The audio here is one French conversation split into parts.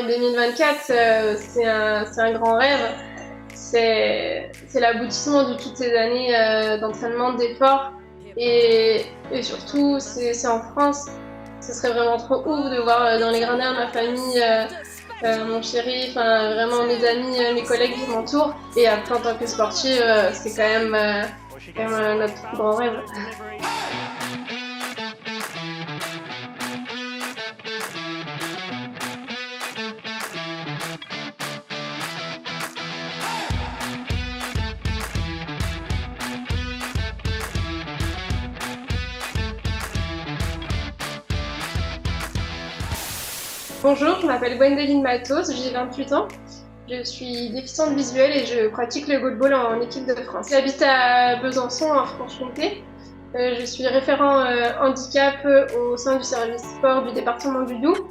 Paris 2024, c'est un grand rêve. C'est l'aboutissement de toutes ces années d'entraînement, d'efforts. Et surtout, c'est en France. Ce serait vraiment trop ouf de voir dans les gradins ma famille, mon chéri, enfin vraiment mes amis, mes collègues qui m'entourent. Et après, en tant que sportive, c'est quand même notre plus grand rêve. Bonjour, je m'appelle Gwendoline Matos, j'ai 28 ans. Je suis déficiente visuelle et je pratique le goalball en équipe de France. J'habite à Besançon, en Franche-Comté. Je suis référent handicap au sein du service sport du département du Doubs.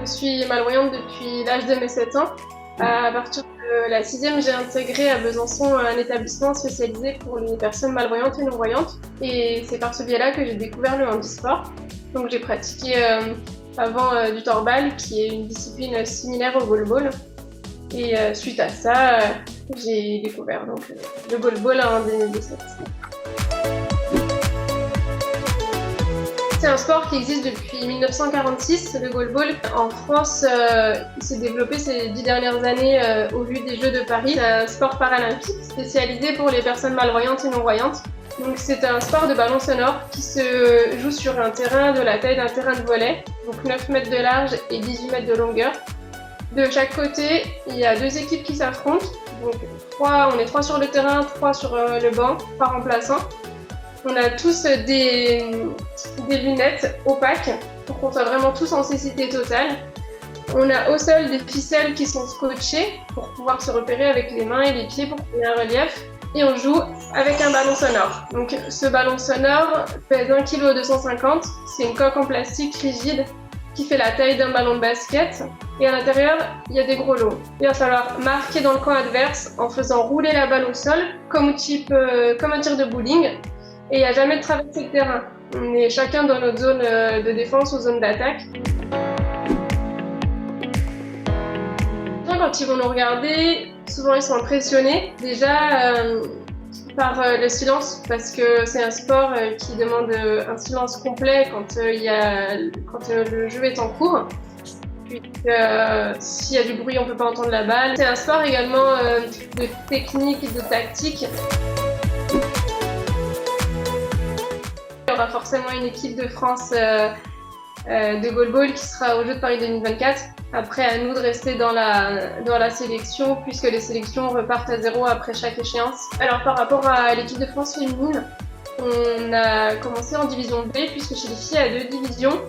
Je suis malvoyante depuis l'âge de mes 7 ans. À partir de la 6e, j'ai intégré à Besançon un établissement spécialisé pour les personnes malvoyantes et non-voyantes. Et c'est par ce biais-là que j'ai découvert le handisport. Donc j'ai pratiqué avant du torbal, qui est une discipline similaire au goalball. Et suite à ça, j'ai découvert donc, le goalball en 2017. C'est un sport qui existe depuis 1946, le goalball. En France, il s'est développé ces 10 dernières années au vu des Jeux de Paris. C'est un sport paralympique spécialisé pour les personnes malvoyantes et non-voyantes. Donc c'est un sport de ballon sonore qui se joue sur un terrain de la taille d'un terrain de volley, donc 9 mètres de large et 18 mètres de longueur. De chaque côté, il y a 2 équipes qui s'affrontent. Donc on est 3 sur le terrain, 3 sur le banc, par remplaçant. On a tous des lunettes opaques pour qu'on soit vraiment tous en cécité totale. On a au sol des ficelles qui sont scotchées pour pouvoir se repérer avec les mains et les pieds pour qu'il y ait un relief. Et on joue avec un ballon sonore. Donc ce ballon sonore pèse 1,250 kg. C'est une coque en plastique rigide qui fait la taille d'un ballon de basket. Et à l'intérieur, il y a des gros lots. Il va falloir marquer dans le camp adverse en faisant rouler la balle au sol, comme un tir de bowling. Et il n'y a jamais de traversée de terrain. On est chacun dans notre zone de défense ou zone d'attaque. Quand ils vont nous regarder, souvent ils sont impressionnés. Déjà par le silence, parce que c'est un sport qui demande un silence complet quand le jeu est en cours. Puis s'il y a du bruit, on ne peut pas entendre la balle. C'est un sport également de technique et de tactique. Il y aura forcément une équipe de France de goalball qui sera aux Jeux de Paris 2024. Après, à nous de rester dans la sélection, puisque les sélections repartent à 0 après chaque échéance. Alors, par rapport à l'équipe de France féminine, on a commencé en division B, puisque chez les filles, il y a 2 divisions.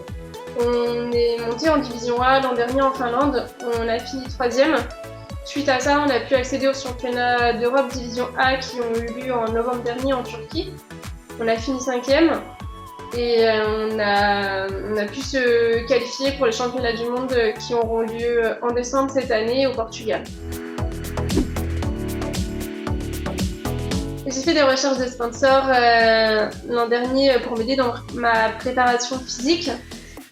On est monté en division A l'an dernier en Finlande. On a fini 3e. Suite à ça, on a pu accéder aux championnats d'Europe division A qui ont eu lieu en novembre dernier en Turquie. On a fini 5e. Et on a pu se qualifier pour les championnats du monde qui auront lieu en décembre cette année au Portugal. J'ai fait des recherches de sponsors l'an dernier pour m'aider dans ma préparation physique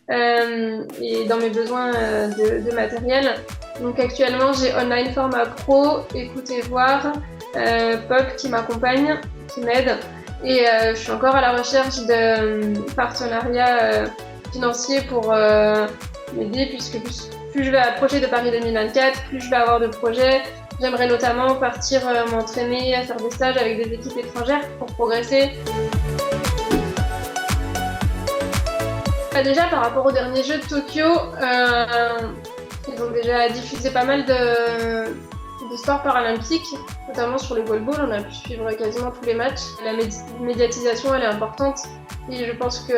et dans mes besoins de matériel. Donc actuellement j'ai Online Format Pro, Écoutez Voir, Pop qui m'accompagne, qui m'aide. Et je suis encore à la recherche de partenariats financiers pour m'aider, puisque plus je vais approcher de Paris 2024, plus je vais avoir de projets. J'aimerais notamment partir m'entraîner, à faire des stages avec des équipes étrangères pour progresser. Déjà par rapport aux derniers Jeux de Tokyo, ils ont déjà diffusé pas mal de sports paralympiques, notamment sur le goalball. On a pu suivre quasiment tous les matchs. La médiatisation, elle est importante et je pense que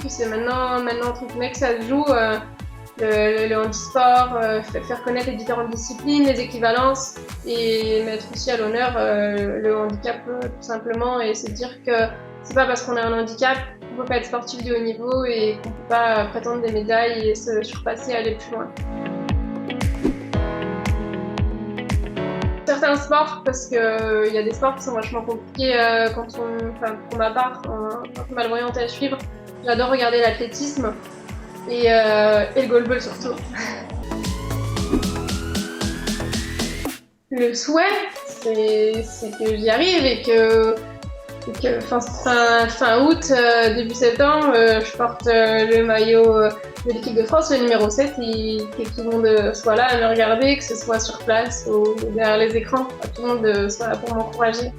c'est maintenant entre guillemets que ça se joue, le handisport, faire connaître les différentes disciplines, les équivalences et mettre aussi à l'honneur le handicap tout simplement, et se dire que c'est pas parce qu'on a un handicap qu'on peut pas être sportif de haut niveau et qu'on peut pas prétendre des médailles et se surpasser et aller plus loin. Certains sports, parce qu'il y a des sports qui sont vachement compliqués pour ma part, en tant que malvoyante à suivre. J'adore regarder l'athlétisme et le goalball surtout. Le souhait, c'est que j'y arrive et que fin août, début septembre, je porte le maillot de l'équipe de France, le numéro 7, et que tout le monde soit là à me regarder, que ce soit sur place ou derrière les écrans, que tout le monde soit là pour m'encourager.